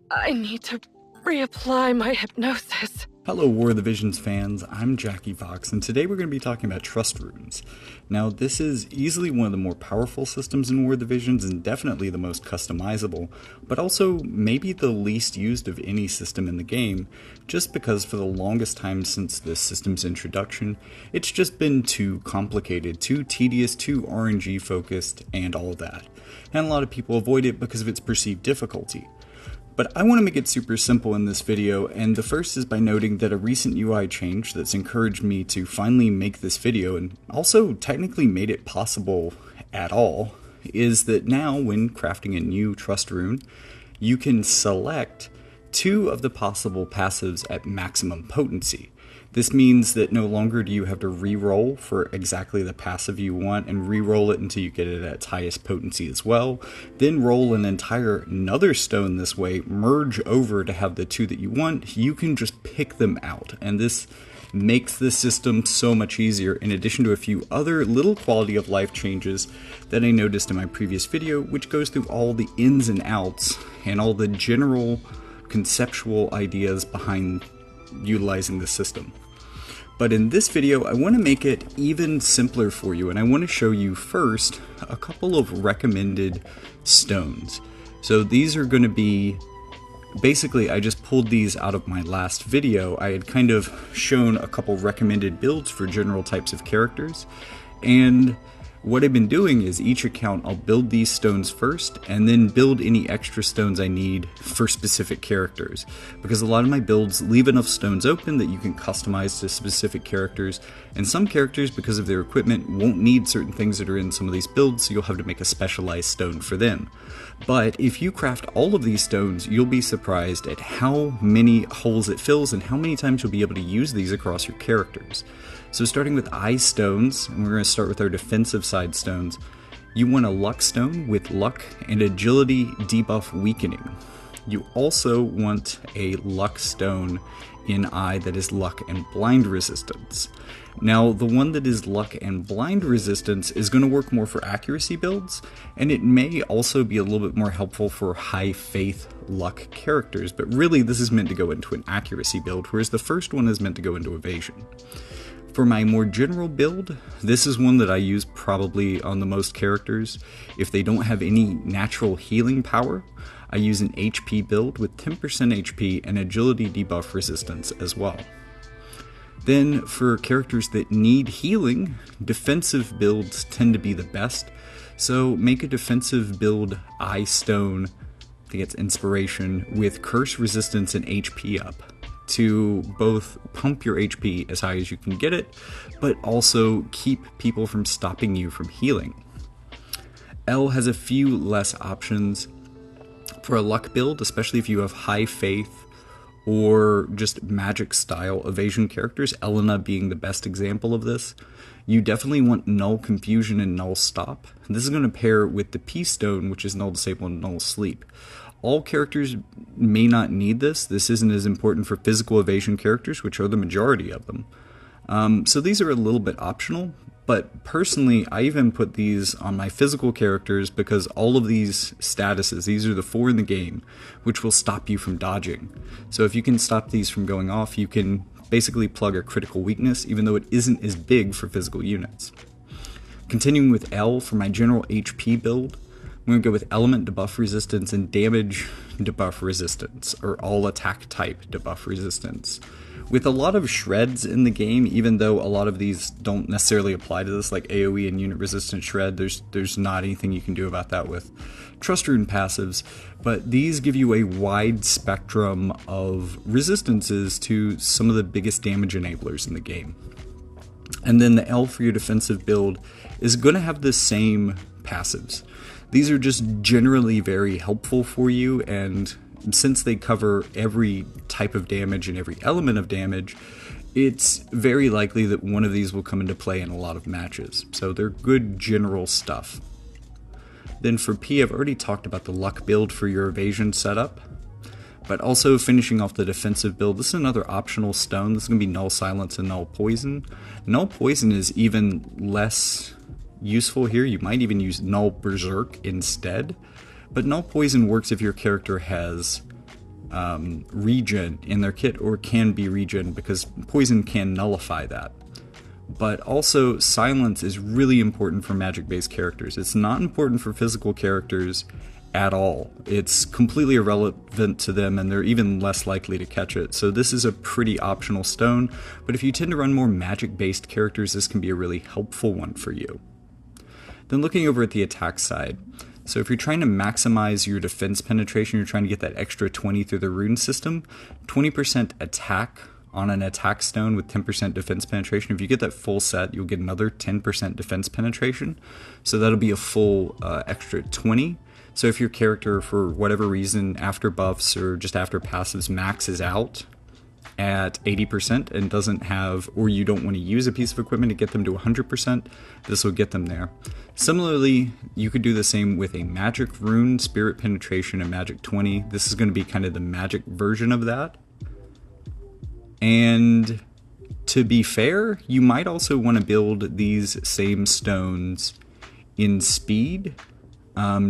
I need to reapply my hypnosis. Hello War of the Visions fans, I'm Jackie Fox, and today we're going to be talking about trust runes. Now this is easily one of the more powerful systems in War of the Visions and definitely the most customizable, but also maybe the least used of any system in the game, just because for the longest time since this system's introduction, it's just been too complicated, too tedious, too RNG focused, and all of that. And a lot of people avoid it because of its perceived difficulty. But I want to make it super simple in this video, and the first is by noting that a recent UI change that's encouraged me to finally make this video, and also technically made it possible at all, is that now when crafting a new trust rune, you can select two of the possible passives at maximum potency. This means that no longer do you have to re-roll for exactly the passive you want and re-roll it until you get it at its highest potency as well, then roll an entire another stone this way, merge over to have the two that you want. You can just pick them out, and this makes the system so much easier, in addition to a few other little quality of life changes that I noticed in my previous video, which goes through all the ins and outs and all the general conceptual ideas behind utilizing the system. But in this video, I want to make it even simpler for you, and I want to show you first a couple of recommended stones. So these are going to be, basically I just pulled these out of my last video. I had kind of shown a couple recommended builds for general types of characters, and what I've been doing is each account I'll build these stones first and then build any extra stones I need for specific characters, because a lot of my builds leave enough stones open that you can customize to specific characters, and some characters, because of their equipment, won't need certain things that are in some of these builds, so you'll have to make a specialized stone for them. But if you craft all of these stones, you'll be surprised at how many holes it fills and how many times you'll be able to use these across your characters. So starting with eye stones, and we're going to start with our defensive side stones, you want a luck stone with luck and agility debuff weakening. You also want a luck stone in eye that is luck and blind resistance. Now the one that is luck and blind resistance is going to work more for accuracy builds, and it may also be a little bit more helpful for high faith luck characters, but really this is meant to go into an accuracy build, whereas the first one is meant to go into evasion. For my more general build, this is one that I use probably on the most characters. If they don't have any natural healing power, I use an HP build with 10% HP and agility debuff resistance as well. Then for characters that need healing, defensive builds tend to be the best, so make a defensive build eye stone, I think it's inspiration, with curse resistance and HP up, to both pump your HP as high as you can get it, but also keep people from stopping you from healing. L has a few less options. For a luck build, especially if you have high faith or just magic style evasion characters, Elena being the best example of this, you definitely want null confusion and null stop. This is going to pair with the P stone, which is null disable and null sleep. All characters may not need this. This isn't as important for physical evasion characters, which are the majority of them. So these are a little bit optional, but personally I even put these on my physical characters because all of these statuses, these are the 4 in the game, which will stop you from dodging. So if you can stop these from going off, you can basically plug a critical weakness, even though it isn't as big for physical units. Continuing with L, for my general HP build, I'm going to go with element debuff resistance and damage debuff resistance, or all attack type debuff resistance. With a lot of shreds in the game, even though a lot of these don't necessarily apply to this, like AoE and unit resistant shred, there's not anything you can do about that with trust rune passives, but these give you a wide spectrum of resistances to some of the biggest damage enablers in the game. And then the L for your defensive build is going to have the same passives. These are just generally very helpful for you, and since they cover every type of damage and every element of damage, it's very likely that one of these will come into play in a lot of matches. So they're good general stuff. Then for P, I've already talked about the luck build for your evasion setup, but also finishing off the defensive build, this is another optional stone. This is going to be null silence and null poison. Null poison is even less useful here. You might even use null berserk instead, but null poison works if your character has regen in their kit, or can be regen, because poison can nullify that. But also, silence is really important for magic-based characters. It's not important for physical characters at all. It's completely irrelevant to them, and they're even less likely to catch it. So this is a pretty optional stone, but if you tend to run more magic-based characters, this can be a really helpful one for you. Then looking over at the attack side, so if you're trying to maximize your defense penetration, you're trying to get that extra 20 through the rune system, 20% attack on an attack stone with 10% defense penetration. If you get that full set, you'll get another 10% defense penetration. So that'll be a full extra 20. So if your character, for whatever reason, after buffs or just after passives, maxes out at 80% and doesn't have, or you don't want to use a piece of equipment to get them to 100%, this will get them there. Similarly, you could do the same with a magic rune, spirit penetration, and magic 20. This is going to be kind of the magic version of that. And to be fair, you might also want to build these same stones in speed.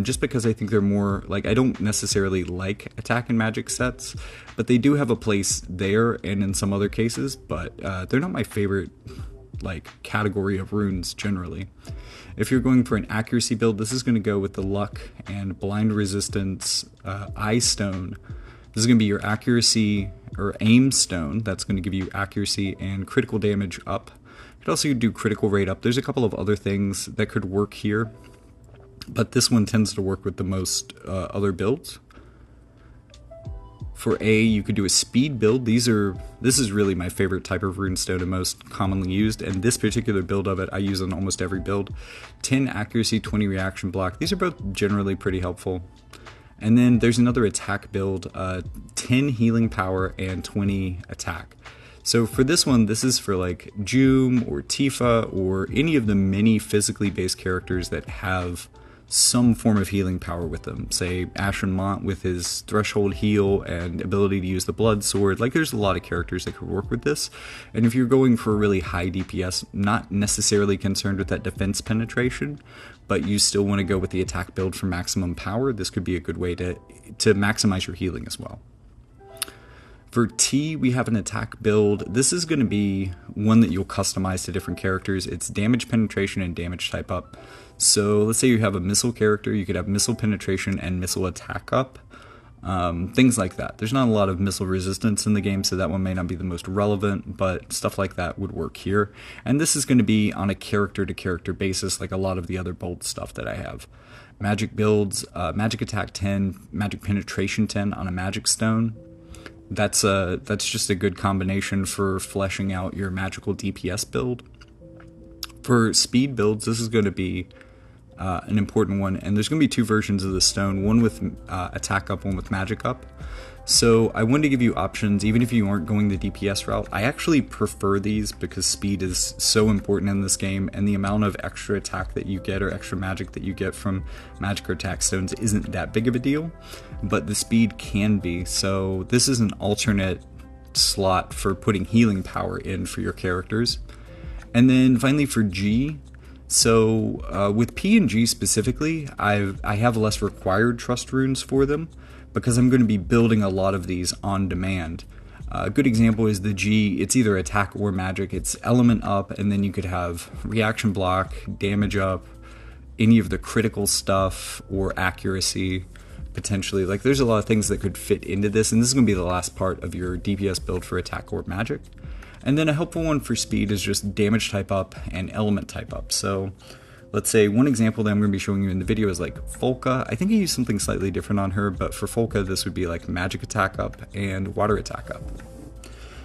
Just because I think they're more, like, I don't necessarily like attack and magic sets, but they do have a place there and in some other cases, but they're not my favorite, like, category of runes generally. If you're going for an accuracy build, this is going to go with the luck and blind resistance eye stone. This is going to be your accuracy or aim stone. That's going to give you accuracy and critical damage up. You could also do critical rate up. There's a couple of other things that could work here, but this one tends to work with the most other builds. For A, you could do a speed build. This is really my favorite type of runestone and most commonly used, and this particular build of it I use on almost every build. 10 accuracy, 20 reaction block. These are both generally pretty helpful. And then there's another attack build, 10 healing power and 20 attack. So for this one, this is for like Joom or Tifa or any of the many physically based characters that have some form of healing power with them. Say Ashen Mont with his threshold heal and ability to use the blood sword. Like, there's a lot of characters that could work with this. And if you're going for a really high DPS, not necessarily concerned with that defense penetration, but you still want to go with the attack build for maximum power, this could be a good way to maximize your healing as well. For T, we have an attack build. This is going to be one that you'll customize to different characters. It's damage penetration and damage type up. So let's say you have a missile character, you could have missile penetration and missile attack up. Things like that. There's not a lot of missile resistance in the game, so that one may not be the most relevant, but stuff like that would work here. And this is going to be on a character-to-character basis, like a lot of the other bold stuff that I have. Magic builds, magic attack 10, magic penetration 10 on a magic stone. That's just a good combination for fleshing out your magical DPS build. For speed builds, this is going to be an important one, and there's going to be two versions of the stone, one with attack up, one with magic up. So I wanted to give you options, even if you aren't going the DPS route. I actually prefer these because speed is so important in this game, and the amount of extra attack that you get or extra magic that you get from magic or attack stones isn't that big of a deal, but the speed can be. So this is an alternate slot for putting healing power in for your characters. And then finally for G, so with P and G specifically, I have less required trust runes for them because I'm going to be building a lot of these on demand. A good example is the G. It's either attack or magic. It's element up, and then you could have reaction block, damage up, any of the critical stuff, or accuracy potentially. Like, there's a lot of things that could fit into this, and this is going to be the last part of your DPS build for attack or magic. And then a helpful one for speed is just damage type up and element type up. So let's say one example that I'm going to be showing you in the video is like Folka. I think I used something slightly different on her, but for Folka this would be like magic attack up and water attack up.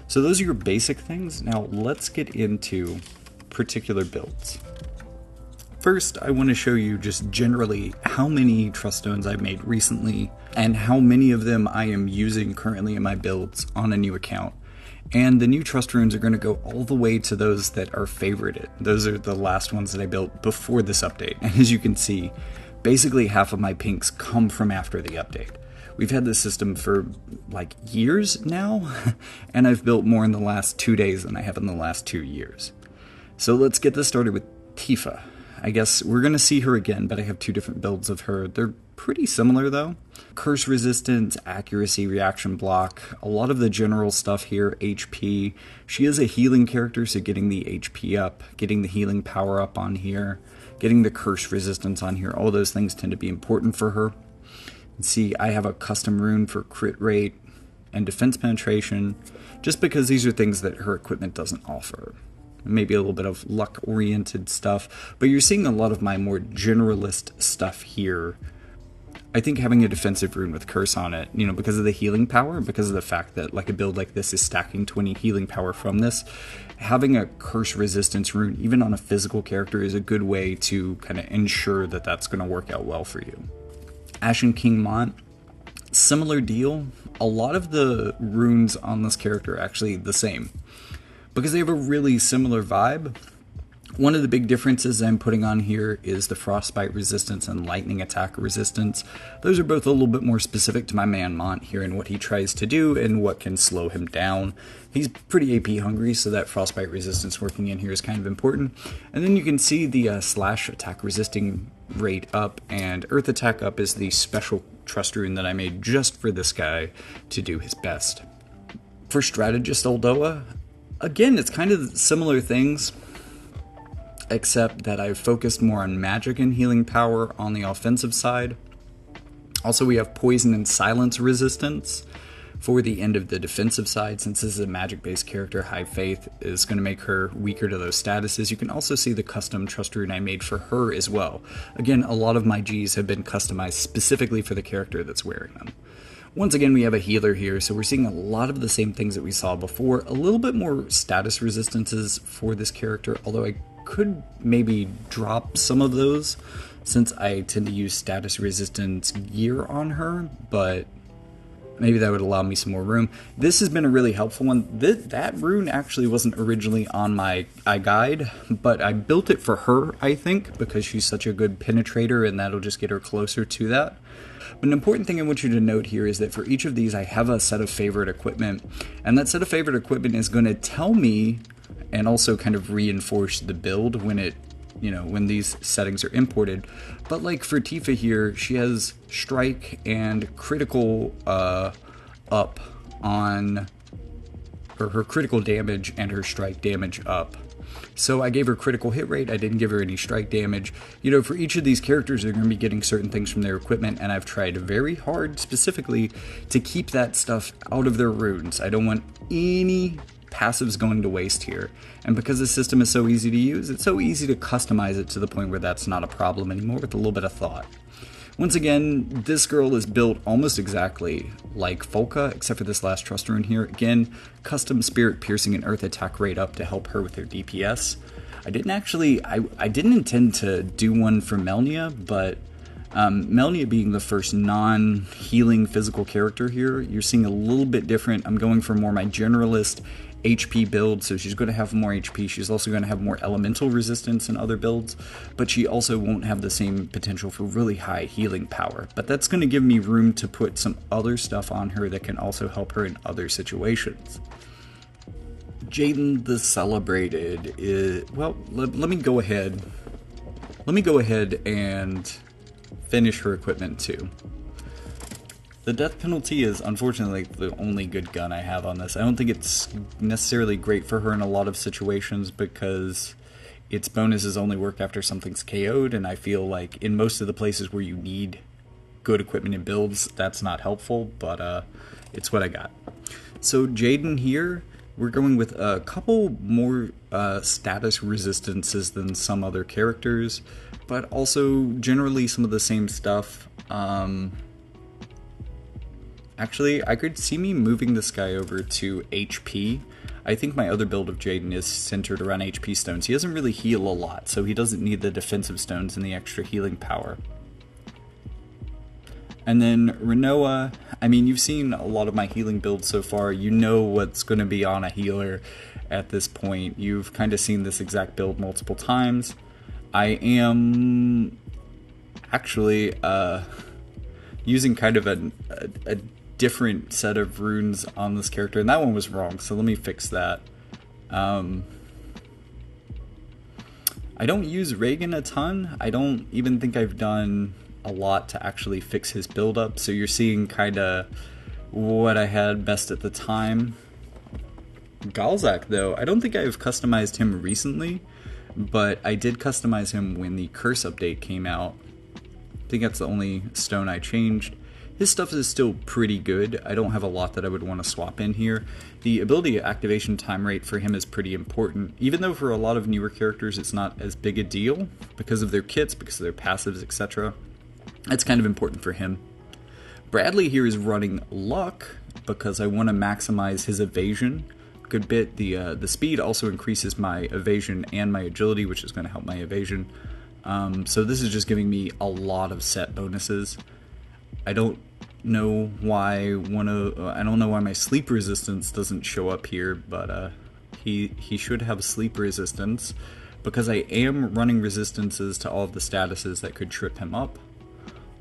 So those are your basic things. Now let's get into particular builds. First, I want to show you just generally how many trust stones I've made recently and how many of them I am using currently in my builds on a new account. And the new trust runes are going to go all the way to those that are favorited. Those are the last ones that I built before this update. And as you can see, basically half of my pinks come from after the update. We've had this system for like years now, and I've built more in the last 2 days than I have in the last 2 years. So let's get this started with Tifa. I guess we're going to see her again, but I have two different builds of her. They're pretty similar though. Curse resistance, accuracy, reaction block, a lot of the general stuff here, HP. She is a healing character, so getting the HP up, getting the healing power up on here, getting the curse resistance on here, all those things tend to be important for her. See, I have a custom rune for crit rate and defense penetration, just because these are things that her equipment doesn't offer. Maybe a little bit of luck-oriented stuff, but you're seeing a lot of my more generalist stuff here. I think having a defensive rune with curse on it, because of the healing power, because of the fact that like a build like this is stacking 20 healing power from this, having a curse resistance rune, even on a physical character, is a good way to kind of ensure that that's going to work out well for you. Ashen King Mont, similar deal. A lot of the runes on this character are actually the same, because they have a really similar vibe. One of the big differences I'm putting on here is the frostbite resistance and lightning attack resistance. Those are both a little bit more specific to my man Mont here and what he tries to do and what can slow him down. He's pretty AP hungry, so that frostbite resistance working in here is kind of important. And then you can see the slash attack resisting rate up and earth attack up is the special trust rune that I made just for this guy to do his best. For strategist Oldoa, again, it's kind of similar things, except that I've focused more on magic and healing power on the offensive side. Also, we have poison and silence resistance for the end of the defensive side. Since this is a magic-based character, High Faith is going to make her weaker to those statuses. You can also see the custom trust rune I made for her as well. Again, a lot of my Gs have been customized specifically for the character that's wearing them. Once again, we have a healer here, so we're seeing a lot of the same things that we saw before. A little bit more status resistances for this character, although I could maybe drop some of those since I tend to use status resistance gear on her, but maybe that would allow me some more room. This has been a really helpful one. That rune actually wasn't originally on my guide, but I built it for her, I think, because she's such a good penetrator and that'll just get her closer to that. But an important thing I want you to note here is that for each of these I have a set of favorite equipment, and that set of favorite equipment is going to tell me and also kind of reinforce the build when these settings are imported. But like for Tifa here, she has strike and critical up on her critical damage and her strike damage up. So I gave her critical hit rate, I didn't give her any strike damage. For each of these characters, they're going to be getting certain things from their equipment, and I've tried very hard specifically to keep that stuff out of their runes. I don't want any passives going to waste here. And because the system is so easy to use, it's so easy to customize it to the point where that's not a problem anymore with a little bit of thought. Once again, this girl is built almost exactly like Folka, except for this last trust rune here. Again, custom spirit piercing and earth attack rate up to help her with her DPS. I didn't intend to do one for Melnia, but Melnia being the first non-healing physical character here, you're seeing a little bit different. I'm going for more my generalist HP build, so she's going to have more HP. She's also going to have more elemental resistance in other builds, but she also won't have the same potential for really high healing power. But that's going to give me room to put some other stuff on her that can also help her in other situations. Jaden the Celebrated is, well, let me go ahead and finish her equipment too. The death penalty is unfortunately the only good gun I have on this. I don't think it's necessarily great for her in a lot of situations because its bonuses only work after something's KO'd, and I feel like in most of the places where you need good equipment and builds, that's not helpful, but it's what I got. So Jaden here, we're going with a couple more status resistances than some other characters, but also generally some of the same stuff. Actually, I could see me moving this guy over to HP. I think my other build of Jaden is centered around HP stones. He doesn't really heal a lot, so he doesn't need the defensive stones and the extra healing power. And then Renoa, I mean, you've seen a lot of my healing builds so far. You know what's going to be on a healer at this point. You've kind of seen this exact build multiple times. I am actually using kind of a different set of runes on this character, and that one was wrong, so let me fix that. I don't use Reagan a ton. I don't even think I've done a lot to actually fix his build-up, so you're seeing kind of what I had best at the time. Galzak, though, I don't think I've customized him recently, but I did customize him when the curse update came out. I think that's the only stone I changed. His stuff is still pretty good. I don't have a lot that I would want to swap in here. The ability activation time rate for him is pretty important, even though for a lot of newer characters it's not as big a deal because of their kits, because of their passives, etc. That's kind of important for him. Bradley here is running luck because I want to maximize his evasion a good bit. The speed also increases my evasion and my agility, which is going to help my evasion. So this is just giving me a lot of set bonuses. I don't know why my sleep resistance doesn't show up here, but he should have sleep resistance because I am running resistances to all of the statuses that could trip him up.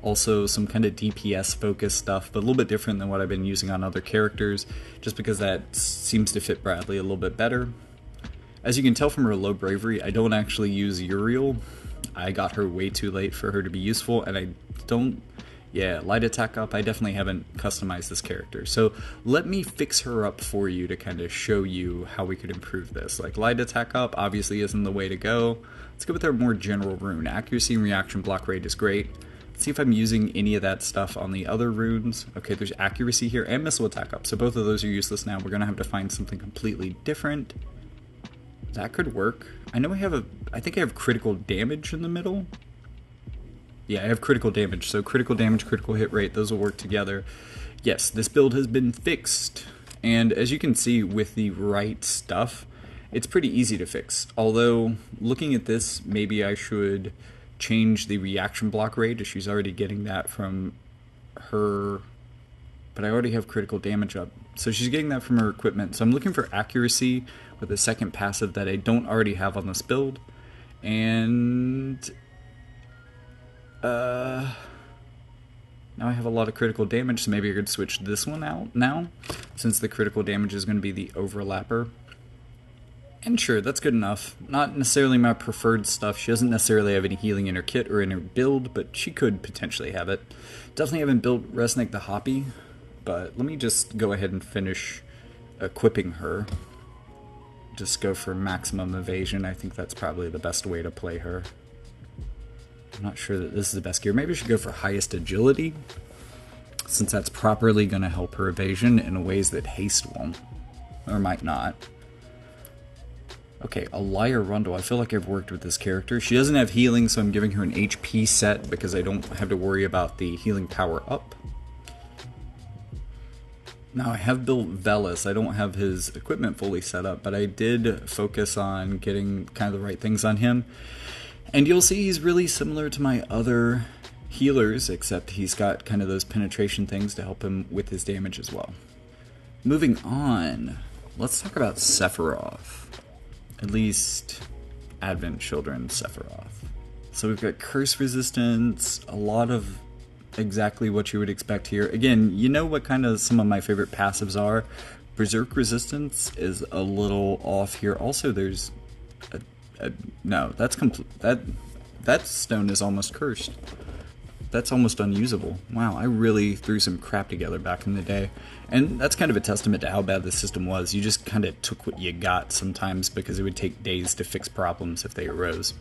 Also some kind of DPS focused stuff, but a little bit different than what I've been using on other characters, just because that seems to fit Bradley a little bit better. As you can tell from her low bravery, I don't actually use Uriel. I got her way too late for her to be useful, and I don't... Yeah, light attack up, I definitely haven't customized this character. So let me fix her up for you to kind of show you how we could improve this. Like, light attack up obviously isn't the way to go. Let's go with our more general rune. Accuracy and reaction block rate is great. Let's see if I'm using any of that stuff on the other runes. Okay, there's accuracy here and missile attack up, so both of those are useless now. We're going to have to find something completely different. That could work. I know I think I have critical damage in the middle. Yeah, I have critical damage, so critical damage, critical hit rate, those will work together. Yes, this build has been fixed, and as you can see with the right stuff, it's pretty easy to fix. Although, looking at this, maybe I should change the reaction block rate, as she's already getting that from her, but I already have critical damage up. So she's getting that from her equipment, so I'm looking for accuracy with a second passive that I don't already have on this build, and... now I have a lot of critical damage, so maybe I could switch this one out now, since the critical damage is going to be the overlapper. And sure, that's good enough. Not necessarily my preferred stuff. She doesn't necessarily have any healing in her kit or in her build, but she could potentially have it. Definitely haven't built Resnick the Hoppy, but let me just go ahead and finish equipping her. Just go for maximum evasion. I think that's probably the best way to play her. I'm not sure that this is the best gear. Maybe I should go for highest agility, since that's properly going to help her evasion in ways that haste won't, or might not. Okay, Alaya Rundle. I feel like I've worked with this character. She doesn't have healing, so I'm giving her an HP set because I don't have to worry about the healing power up. Now, I have built Velis. I don't have his equipment fully set up, but I did focus on getting kind of the right things on him. And you'll see he's really similar to my other healers, except he's got kind of those penetration things to help him with his damage as well. Moving on, let's talk about Sephiroth. At least Advent Children Sephiroth. So we've got curse resistance, a lot of exactly what you would expect here. Again, you know what kind of some of my favorite passives are. Berserk resistance is a little off here. Also, there's no, that's complete. That stone is almost cursed. That's almost unusable. Wow, I really threw some crap together back in the day. And that's kind of a testament to how bad the system was. You just kind of took what you got sometimes because it would take days to fix problems if they arose.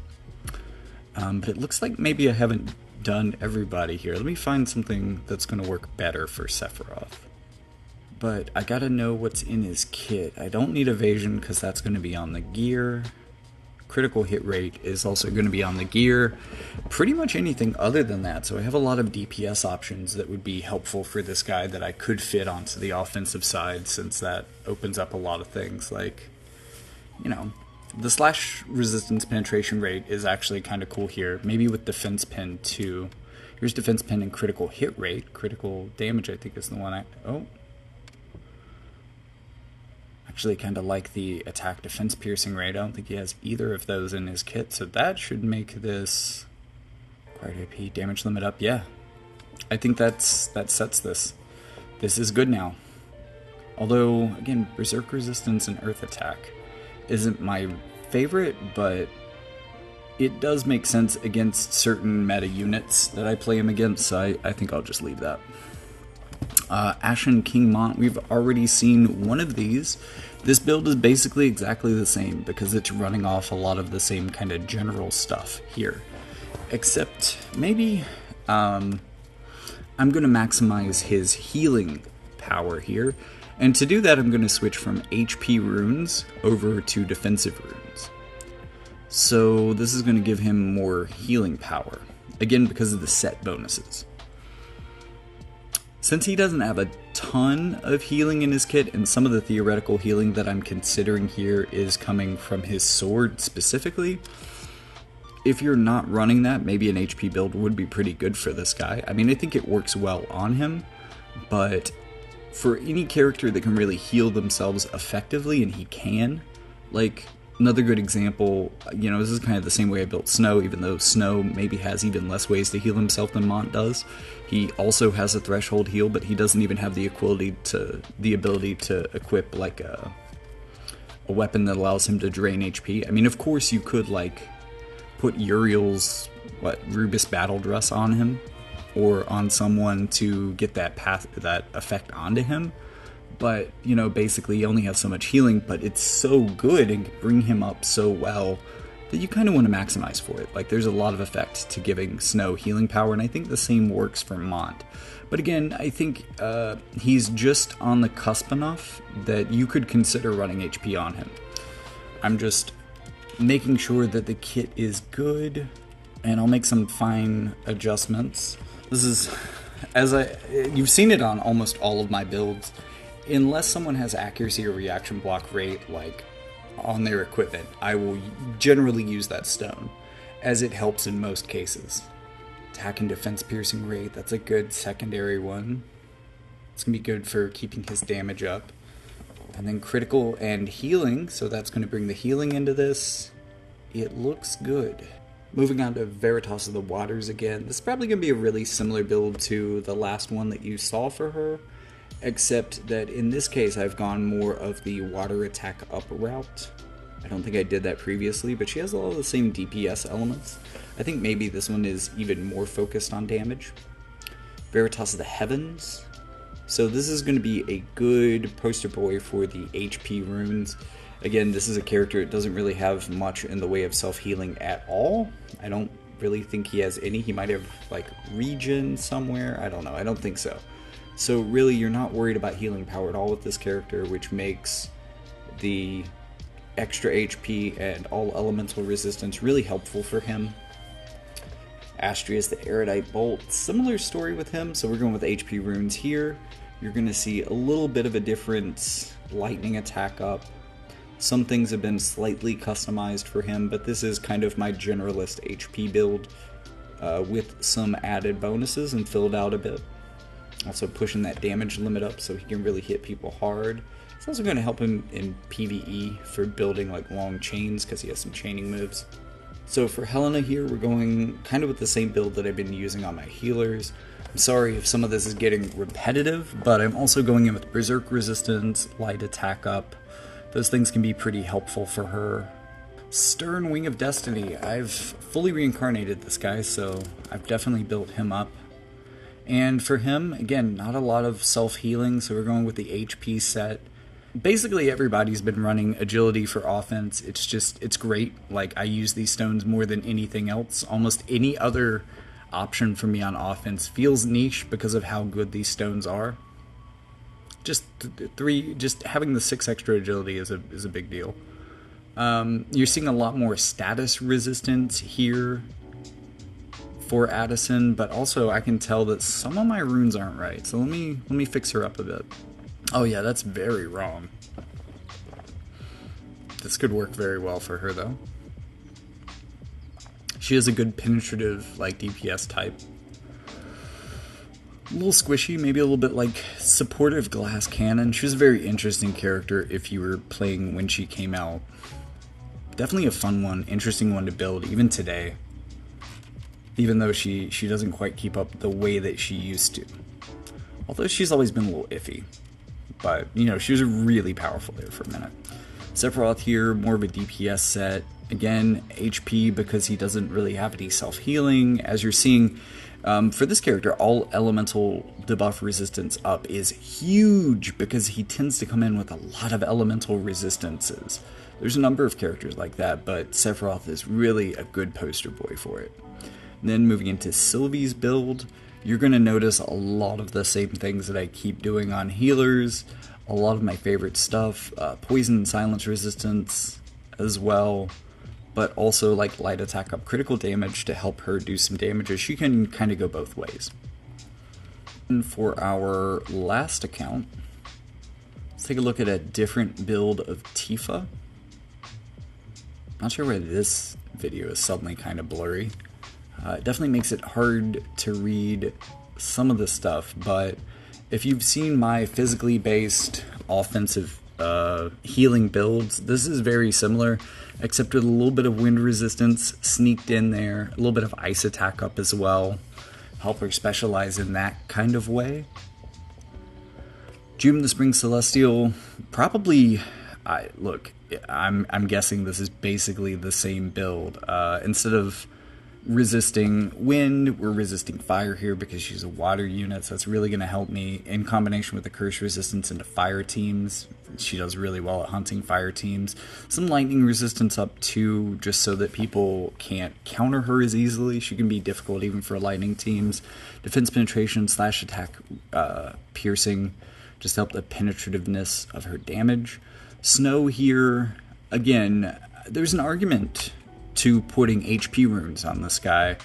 But it looks like maybe I haven't done everybody here. Let me find something that's going to work better for Sephiroth. But I gotta know what's in his kit. I don't need evasion because that's going to be on the gear. Critical hit rate is also going to be on the gear. Pretty much anything other than that. So I have a lot of DPS options that would be helpful for this guy that I could fit onto the offensive side, since that opens up a lot of things. Like, you know, the slash resistance penetration rate is actually kind of cool here. Maybe with defense pen too. Here's defense pen and critical hit rate. Critical damage, I think, is the one actually kind of like the attack defense piercing rate. I don't think he has either of those in his kit, so that should make this quite AP. Damage limit up, yeah. I think that sets this. This is good now. Although, again, Berserk resistance and Earth attack isn't my favorite, but it does make sense against certain meta units that I play him against, so I think I'll just leave that. Ashen King Mont, we've already seen one of these. This build is basically exactly the same because it's running off a lot of the same kind of general stuff here. Except maybe I'm going to maximize his healing power here. And to do that, I'm going to switch from HP runes over to defensive runes. So this is going to give him more healing power. Again, because of the set bonuses. Since he doesn't have a ton of healing in his kit, and some of the theoretical healing that I'm considering here is coming from his sword specifically, if you're not running that, maybe an HP build would be pretty good for this guy. I mean, I think it works well on him, but for any character that can really heal themselves effectively, and he can, like, another good example, you know, this is kind of the same way I built Snow, even though Snow maybe has even less ways to heal himself than Mont does. He also has a threshold heal, but he doesn't even have the ability to equip like a weapon that allows him to drain HP. I mean, of course you could like put Uriel's Rubus Battle Dress on him or on someone to get that effect onto him. But, you know, basically he only has so much healing, but it's so good and can bring him up so well that you kind of want to maximize for it. Like, there's a lot of effect to giving Snow healing power, and I think the same works for Mont. But again, I think he's just on the cusp enough that you could consider running HP on him. I'm just making sure that the kit is good, and I'll make some fine adjustments. This is, you've seen it on almost all of my builds. Unless someone has accuracy or reaction block rate, like, on their equipment, I will generally use that stone, as it helps in most cases. Attack and defense piercing rate, that's a good secondary one. It's going to be good for keeping his damage up. And then critical and healing, so that's going to bring the healing into this. It looks good. Moving on to Veritas of the Waters again. This is probably going to be a really similar build to the last one that you saw for her. Except that in this case I've gone more of the water attack up route. I don't think I did that previously, but she has a lot of the same DPS elements. I think maybe this one is even more focused on damage. Veritas of the Heavens. So this is going to be a good poster boy for the HP runes. Again, this is a character that doesn't really have much in the way of self-healing at all. I don't really think he has any. He might have like regen somewhere. I don't know. I don't think so. So really, you're not worried about healing power at all with this character, which makes the extra HP and all elemental resistance really helpful for him. Astrius the Erudite Bolt, similar story with him, so we're going with HP runes here. You're going to see a little bit of a different lightning attack up. Some things have been slightly customized for him, but this is kind of my generalist HP build with some added bonuses and filled out a bit. Also pushing that damage limit up so he can really hit people hard. It's also going to help him in PvE for building like long chains because he has some chaining moves. So for Helena here, we're going kind of with the same build that I've been using on my healers. I'm sorry if some of this is getting repetitive, but I'm also going in with Berserk Resistance, Light Attack up. Those things can be pretty helpful for her. Stern Wing of Destiny. I've fully reincarnated this guy, so I've definitely built him up. And for him, again, not a lot of self-healing, so we're going with the HP set. Basically, everybody's been running agility for offense. It's great. Like, I use these stones more than anything else. Almost any other option for me on offense feels niche because of how good these stones are. Just having the 6 extra agility is a big deal. You're seeing a lot more status resistance here for Addison, but also I can tell that some of my runes aren't right. So let me fix her up a bit. Oh yeah, that's very wrong. This could work very well for her though. She has a good penetrative like DPS type. A little squishy, maybe a little bit like supportive glass cannon. She was a very interesting character if you were playing when she came out. Definitely a fun one, interesting one to build even today. Even though she doesn't quite keep up the way that she used to. Although she's always been a little iffy. But, you know, she was really powerful there for a minute. Sephiroth here, more of a DPS set. Again, HP because he doesn't really have any self-healing. As you're seeing, for this character, all elemental debuff resistance up is huge because he tends to come in with a lot of elemental resistances. There's a number of characters like that, but Sephiroth is really a good poster boy for it. And then moving into Sylvie's build, you're going to notice a lot of the same things that I keep doing on healers, a lot of my favorite stuff, poison and silence resistance as well, but also like light attack up critical damage to help her do some damage, as she can kind of go both ways. And for our last account, let's take a look at a different build of Tifa. Not sure why this video is suddenly kind of blurry. It definitely makes it hard to read some of the stuff, but if you've seen my physically based offensive healing builds, this is very similar, except with a little bit of wind resistance sneaked in there, a little bit of ice attack up as well. Help her specialize in that kind of way. June the Spring Celestial, probably, I'm guessing this is basically the same build. Instead of resisting wind, we're resisting fire here because she's a water unit, so that's really going to help me in combination with the curse resistance into fire teams. She does really well at hunting fire teams. Some lightning resistance up too, just so that people can't counter her as easily. She can be difficult even for lightning teams. Defense penetration / attack piercing, just help the penetrativeness of her damage. Snow here, again, there's an argument to putting HP runes on this guy,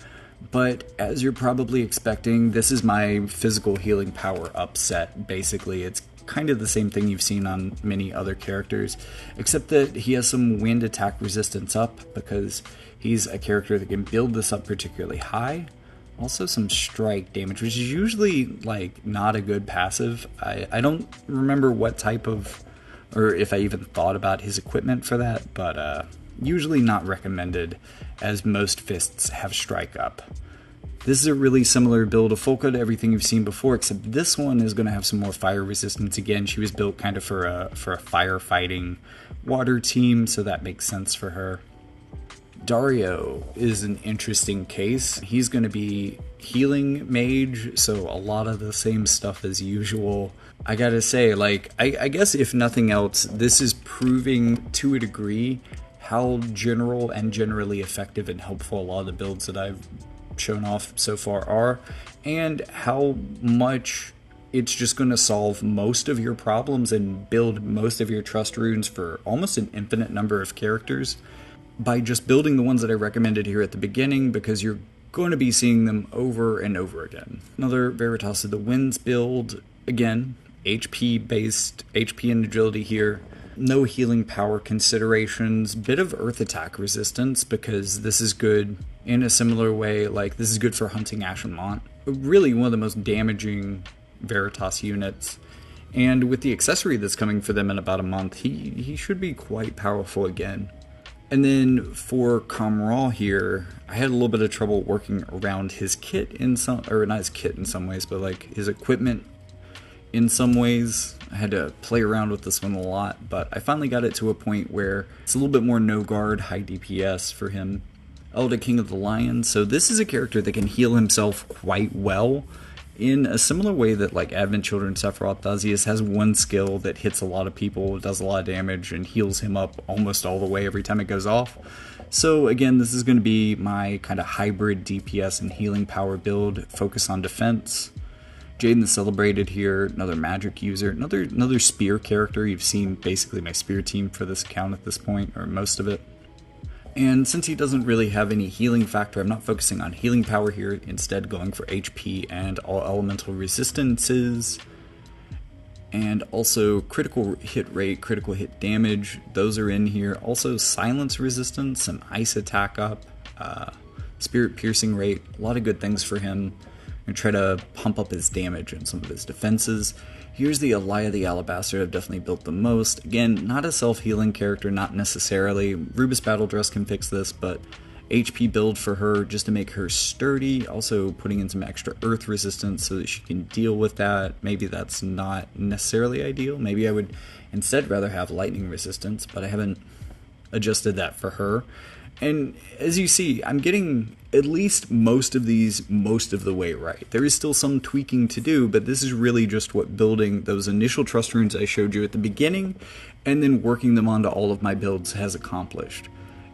but as you're probably expecting, this is my physical healing power up set. Basically, it's kind of the same thing you've seen on many other characters, except that he has some wind attack resistance up because he's a character that can build this up particularly high. Also some strike damage, which is usually like not a good passive. I don't remember what type of, or if I even thought about his equipment for that, but usually not recommended, as most fists have strike up. This is a really similar build of Folka to everything you've seen before, except this one is going to have some more fire resistance. Again, she was built kind of for a firefighting water team, so that makes sense for her. Dario is an interesting case. He's going to be healing mage, so a lot of the same stuff as usual. I gotta say, like, I guess if nothing else, this is proving to a degree how general and generally effective and helpful a lot of the builds that I've shown off so far are, and how much it's just going to solve most of your problems and build most of your trust runes for almost an infinite number of characters by just building the ones that I recommended here at the beginning, because you're going to be seeing them over and over again. Another Veritas of the Winds build, again, HP based, HP and agility here. No healing power considerations, bit of earth attack resistance because this is good in a similar way, like this is good for hunting Ashen Mont. Really one of the most damaging Veritas units. And with the accessory that's coming for them in about a month, he should be quite powerful again. And then for Kamral here, I had a little bit of trouble working around his kit in some, or not his kit in some ways, but like his equipment in some ways. I had to play around with this one a lot, but I finally got it to a point where it's a little bit more no guard, high DPS for him. Elda King of the Lions, so this is a character that can heal himself quite well in a similar way that like Advent Children Sephiroth does. He just has one skill that hits a lot of people, does a lot of damage, and heals him up almost all the way every time it goes off. So again, this is going to be my kind of hybrid DPS and healing power build, focus on defense. Jaden the Celebrated here, another magic user, another spear character. You've seen basically my spear team for this account at this point, or most of it. And since he doesn't really have any healing factor, I'm not focusing on healing power here, instead going for HP and all elemental resistances. And also critical hit rate, critical hit damage, those are in here. Also silence resistance and ice attack up, spirit piercing rate, a lot of good things for him. And try to pump up his damage and some of his defenses. Here's the Elia the Alabaster I've definitely built the most. Again, not a self-healing character, not necessarily. Rubus Battle Dress can fix this, but HP build for her just to make her sturdy. Also putting in some extra earth resistance so that she can deal with that. Maybe that's not necessarily ideal. Maybe I would instead rather have lightning resistance, but I haven't adjusted that for her. And as you see, I'm getting at least most of these most of the way right. There is still some tweaking to do, but this is really just what building those initial trust runes I showed you at the beginning and then working them onto all of my builds has accomplished.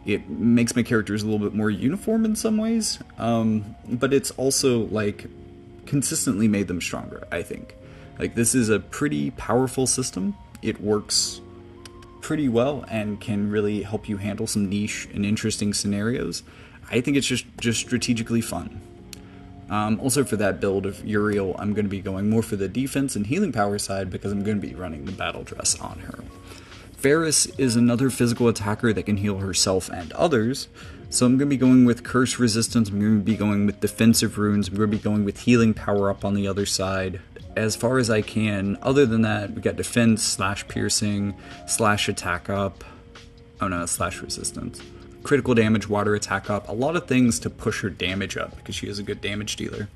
It makes my characters a little bit more uniform in some ways, but it's also like consistently made them stronger, I think. Like, this is a pretty powerful system. It works pretty well and can really help you handle some niche and interesting scenarios. I think it's just strategically fun. Also for that build of Uriel, I'm going to be going more for the defense and healing power side because I'm going to be running the battle dress on her. Ferris is another physical attacker that can heal herself and others, so I'm going to be going with curse resistance, I'm going to be going with defensive runes, I'm going to be going with healing power up on the other side as far as I can. Other than that, we got defense, slash piercing, slash attack up, oh no, slash resistance, critical damage, water attack up, a lot of things to push her damage up because she is a good damage dealer.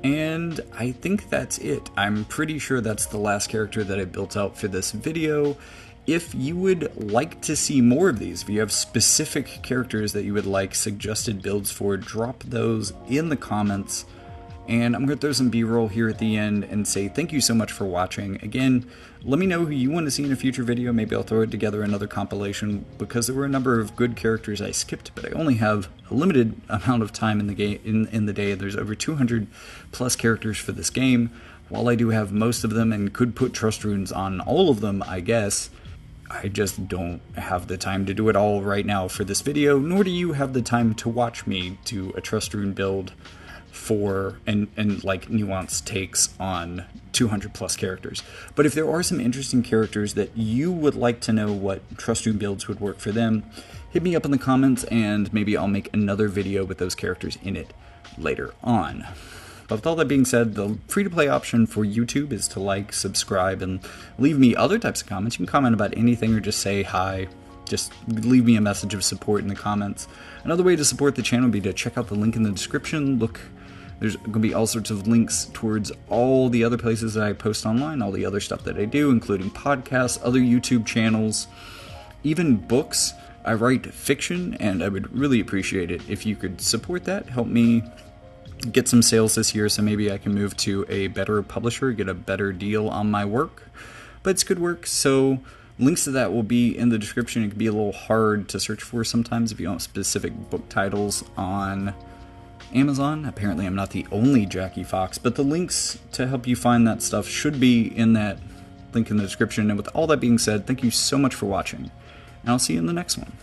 And I think that's it. I'm pretty sure that's the last character that I built out for this video. If you would like to see more of these, if you have specific characters that you would like suggested builds for, drop those in the comments. And I'm going to throw some B-roll here at the end and say thank you so much for watching. Again, let me know who you want to see in a future video. Maybe I'll throw together another compilation because there were a number of good characters I skipped, but I only have a limited amount of time in the game in the day. There's over 200 plus characters for this game. While I do have most of them and could put trust runes on all of them, I guess, I just don't have the time to do it all right now for this video, nor do you have the time to watch me do a trust rune build for and like nuanced takes on 200 plus characters. But if there are some interesting characters that you would like to know what trust rune builds would work for them, hit me up in the comments and maybe I'll make another video with those characters in it later on. But with all that being said, the free-to-play option for YouTube is to like, subscribe, and leave me other types of comments. You can comment about anything or just say hi. Just leave me a message of support in the comments. Another way to support the channel would be to check out the link in the description. Look, there's going to be all sorts of links towards all the other places that I post online, all the other stuff that I do, including podcasts, other YouTube channels, even books. I write fiction, and I would really appreciate it if you could support that. Help me get some sales this year so maybe I can move to a better publisher, get a better deal on my work. But it's good work, so links to that will be in the description. It can be a little hard to search for sometimes if you want specific book titles on Amazon. Apparently I'm not the only Jackie Fox, but the links to help you find that stuff should be in that link in the description. And with all that being said, thank you so much for watching, and I'll see you in the next one.